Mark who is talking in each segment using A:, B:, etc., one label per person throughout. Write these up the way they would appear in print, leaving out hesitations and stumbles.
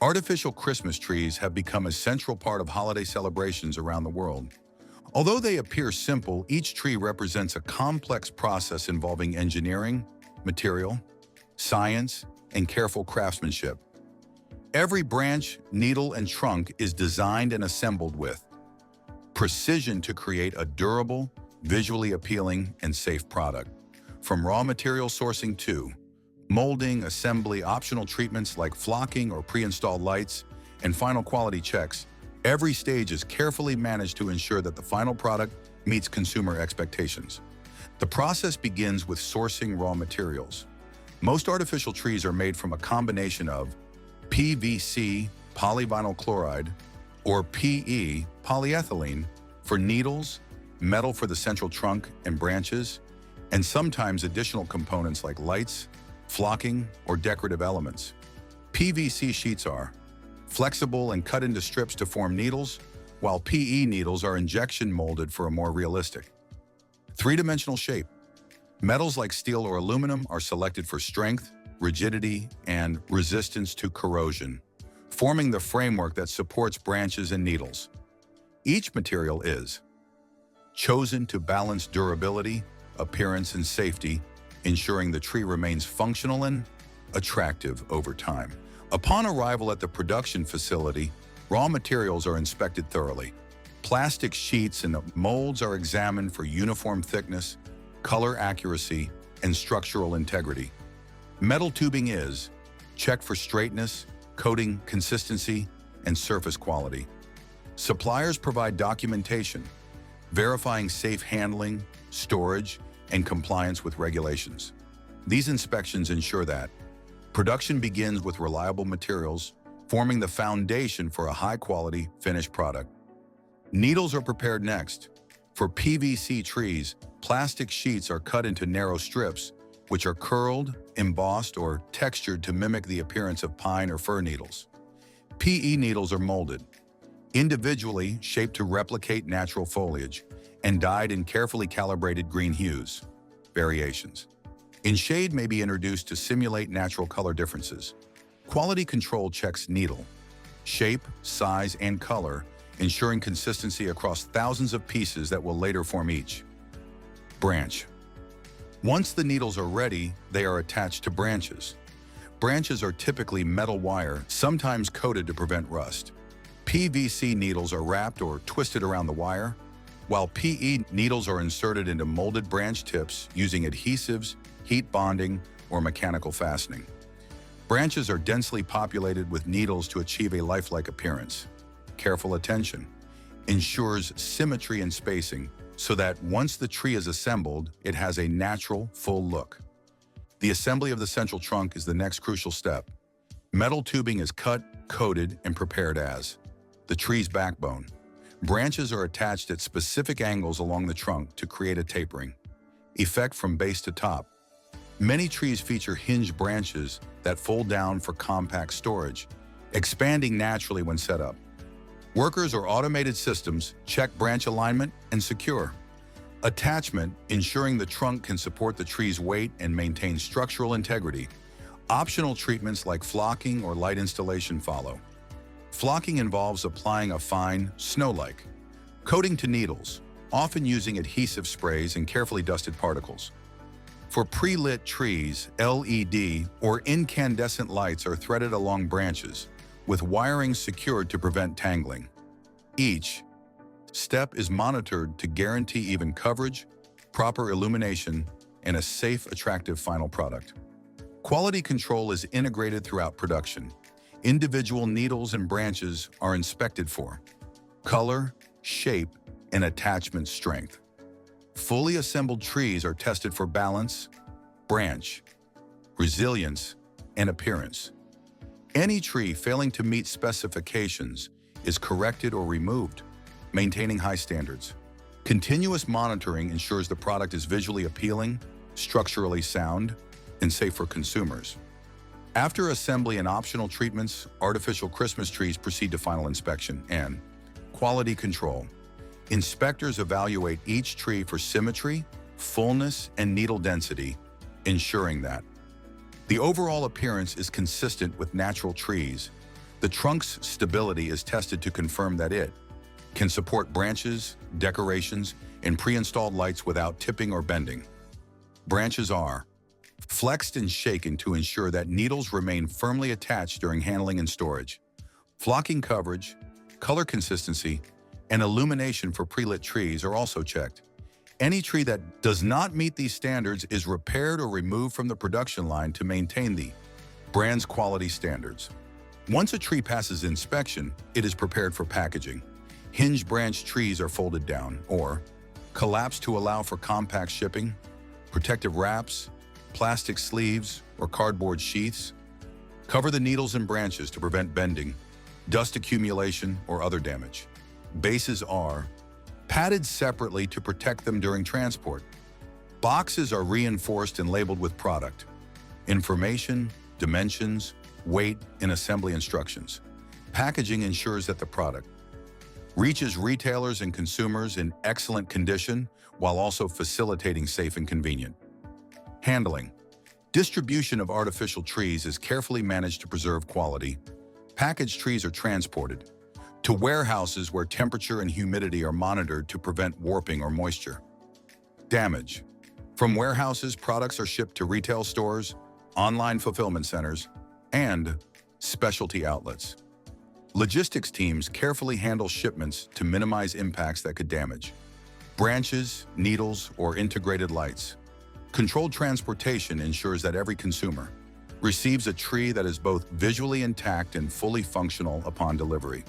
A: Artificial Christmas trees have become a central part of holiday celebrations around the world. Although they appear simple, each tree represents a complex process involving engineering, material, science, and careful craftsmanship. Every branch, needle, and trunk is designed and assembled with precision to create a durable, visually appealing, and safe product. From raw material sourcing to molding, assembly, optional treatments like flocking or pre-installed lights, and final quality checks, every stage is carefully managed to ensure that the final product meets consumer expectations. The process begins with sourcing raw materials. Most artificial trees are made from a combination of PVC, polyvinyl chloride, or PE, polyethylene, for needles, metal for the central trunk and branches, and sometimes additional components like lights, flocking, or decorative elements. PVC sheets are flexible and cut into strips to form needles, while PE needles are injection molded for a more realistic, three-dimensional shape. Metals like steel or aluminum are selected for strength, rigidity, and resistance to corrosion, forming the framework that supports branches and needles. Each material is chosen to balance durability, appearance, and safety, ensuring the tree remains functional and attractive over time. Upon arrival at the production facility, raw materials are inspected thoroughly. Plastic sheets and molds are examined for uniform thickness, color accuracy, and structural integrity. Metal tubing is checked for straightness, coating consistency, and surface quality. Suppliers provide documentation, verifying safe handling, storage, and compliance with regulations. These inspections ensure that production begins with reliable materials, forming the foundation for a high-quality finished product. Needles are prepared next. For PVC trees, plastic sheets are cut into narrow strips, which are curled, embossed, or textured to mimic the appearance of pine or fir needles. PE needles are molded, individually shaped to replicate natural foliage, and dyed in carefully calibrated green hues. Variations in shade may be introduced to simulate natural color differences. Quality control checks needle, shape, size, and color, ensuring consistency across thousands of pieces that will later form each branch. Once the needles are ready, they are attached to branches. Branches are typically metal wire, sometimes coated to prevent rust. PVC needles are wrapped or twisted around the wire, while PE needles are inserted into molded branch tips using adhesives, heat bonding, or mechanical fastening. Branches are densely populated with needles to achieve a lifelike appearance. Careful attention ensures symmetry and spacing so that once the tree is assembled, it has a natural, full look. The assembly of the central trunk is the next crucial step. Metal tubing is cut, coated, and prepared as the tree's backbone. Branches are attached at specific angles along the trunk to create a tapering effect from base to top. Many trees feature hinged branches that fold down for compact storage, expanding naturally when set up. Workers or automated systems check branch alignment and secure attachment, ensuring the trunk can support the tree's weight and maintain structural integrity. Optional treatments like flocking or light installation follow. Flocking involves applying a fine, snow-like coating to needles, often using adhesive sprays and carefully dusted particles. For pre-lit trees, LED or incandescent lights are threaded along branches, with wiring secured to prevent tangling. Each step is monitored to guarantee even coverage, proper illumination, and a safe, attractive final product. Quality control is integrated throughout production. Individual needles and branches are inspected for color, shape, and attachment strength. Fully assembled trees are tested for balance, branch, resilience, and appearance. Any tree failing to meet specifications is corrected or removed, maintaining high standards. Continuous monitoring ensures the product is visually appealing, structurally sound, and safe for consumers. After assembly and optional treatments, artificial Christmas trees proceed to final inspection and quality control. Inspectors evaluate each tree for symmetry, fullness, and needle density, ensuring that the overall appearance is consistent with natural trees. The trunk's stability is tested to confirm that it can support branches, decorations, and pre-installed lights without tipping or bending. Branches are flexed and shaken to ensure that needles remain firmly attached during handling and storage. Flocking coverage, color consistency, and illumination for pre-lit trees are also checked. Any tree that does not meet these standards is repaired or removed from the production line to maintain the brand's quality standards. Once a tree passes inspection, it is prepared for packaging. Hinge branch trees are folded down or collapsed to allow for compact shipping. Protective wraps, plastic sleeves, or cardboard sheaths cover the needles and branches to prevent bending, dust accumulation, or other damage. Bases are padded separately to protect them during transport. Boxes are reinforced and labeled with product information, dimensions, weight, and assembly instructions. Packaging ensures that the product reaches retailers and consumers in excellent condition while also facilitating safe and convenient handling. Distribution of artificial trees is carefully managed to preserve quality. Packaged trees are transported to warehouses where temperature and humidity are monitored to prevent warping or moisture damage. From warehouses, products are shipped to retail stores, online fulfillment centers, and specialty outlets. Logistics teams carefully handle shipments to minimize impacts that could damage branches, needles, or integrated lights. Controlled transportation ensures that every consumer receives a tree that is both visually intact and fully functional upon delivery.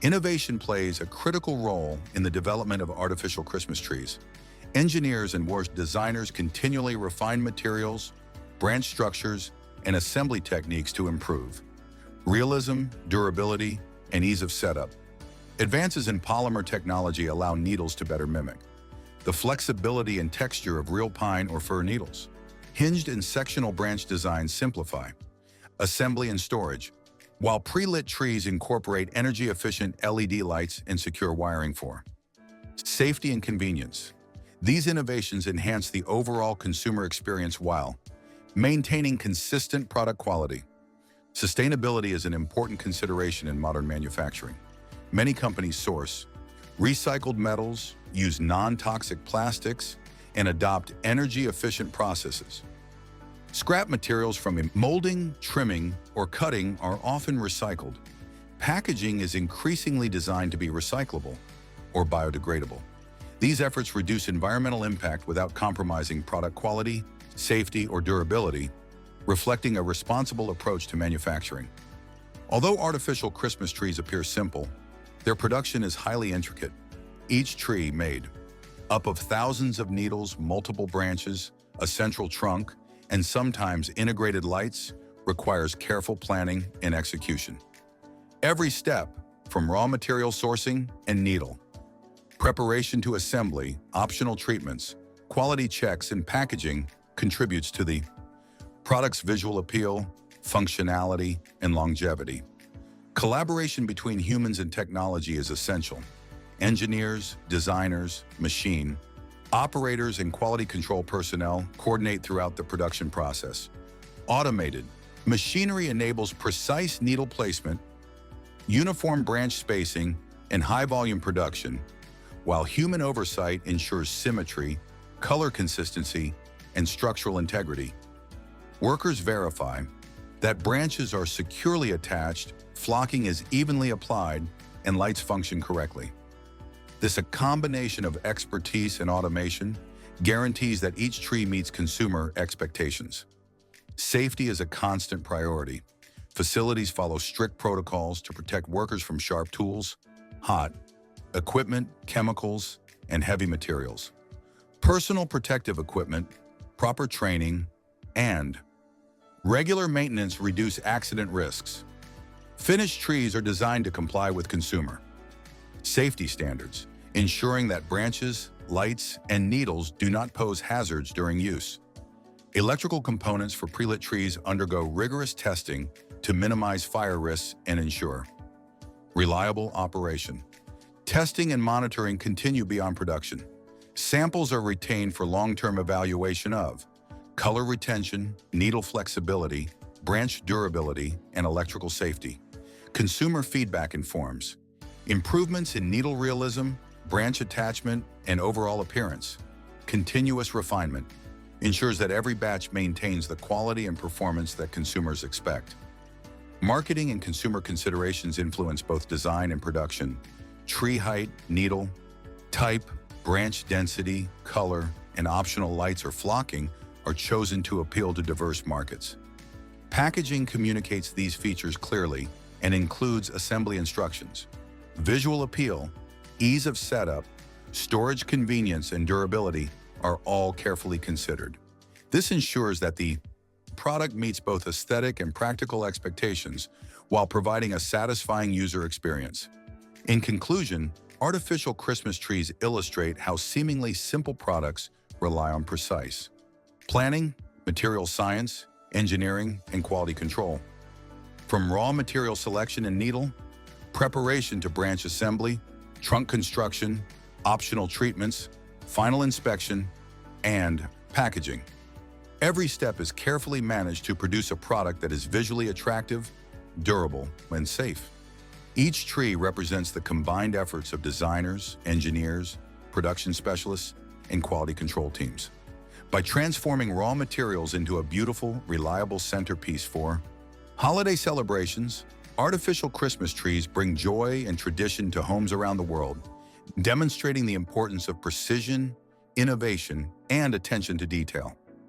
A: Innovation plays a critical role in the development of artificial Christmas trees. Engineers and designers continually refine materials, branch structures, and assembly techniques to improve realism, durability, and ease of setup. Advances in polymer technology allow needles to better mimic the flexibility and texture of real pine or fir needles. Hinged and sectional branch designs simplify assembly and storage, while pre-lit trees incorporate energy-efficient LED lights and secure wiring for safety and convenience. These innovations enhance the overall consumer experience while maintaining consistent product quality. Sustainability is an important consideration in modern manufacturing. Many companies source recycled metals, use non-toxic plastics, and adopt energy-efficient processes. Scrap materials from molding, trimming, or cutting are often recycled. Packaging is increasingly designed to be recyclable or biodegradable. These efforts reduce environmental impact without compromising product quality, safety, or durability, reflecting a responsible approach to manufacturing. Although artificial Christmas trees appear simple, their production is highly intricate. Each tree made up of thousands of needles, multiple branches, a central trunk, and sometimes integrated lights requires careful planning and execution. Every step, from raw material sourcing and needle preparation to assembly, optional treatments, quality checks, and packaging contributes to the product's visual appeal, functionality, and longevity. Collaboration between humans and technology is essential. Engineers, designers, machine operators, and quality control personnel coordinate throughout the production process. Automated machinery enables precise needle placement, uniform branch spacing, and high-volume production, while human oversight ensures symmetry, color consistency, and structural integrity. Workers verify that branches are securely attached, flocking is evenly applied, and lights function correctly. This combination of expertise and automation guarantees that each tree meets consumer expectations. Safety is a constant priority. Facilities follow strict protocols to protect workers from sharp tools, hot equipment, chemicals, and heavy materials. Personal protective equipment, proper training, and regular maintenance reduce accident risks. Finished trees are designed to comply with consumer safety standards, ensuring that branches, lights, and needles do not pose hazards during use. Electrical components for pre-lit trees undergo rigorous testing to minimize fire risks and ensure reliable operation. Testing and monitoring continue beyond production. Samples are retained for long-term evaluation of color retention, needle flexibility, branch durability, and electrical safety. Consumer feedback informs. Improvements in needle realism, branch attachment, and overall appearance. Continuous refinement ensures that every batch maintains the quality and performance that consumers expect. Marketing and consumer considerations influence both design and production. Tree height, needle, type, branch density, color, and optional lights or flocking are chosen to appeal to diverse markets. Packaging communicates these features clearly and includes assembly instructions. Visual appeal, ease of setup, storage convenience, and durability are all carefully considered. This ensures that the product meets both aesthetic and practical expectations while providing a satisfying user experience. In conclusion, artificial Christmas trees illustrate how seemingly simple products rely on precise planning, material science, engineering, and quality control. From raw material selection and needle, preparation to branch assembly, trunk construction, optional treatments, final inspection, and packaging. Every step is carefully managed to produce a product that is visually attractive, durable, and safe. Each tree represents the combined efforts of designers, engineers, production specialists, and quality control teams. By transforming raw materials into a beautiful, reliable centerpiece for holiday celebrations, artificial Christmas trees bring joy and tradition to homes around the world, demonstrating the importance of precision, innovation, and attention to detail.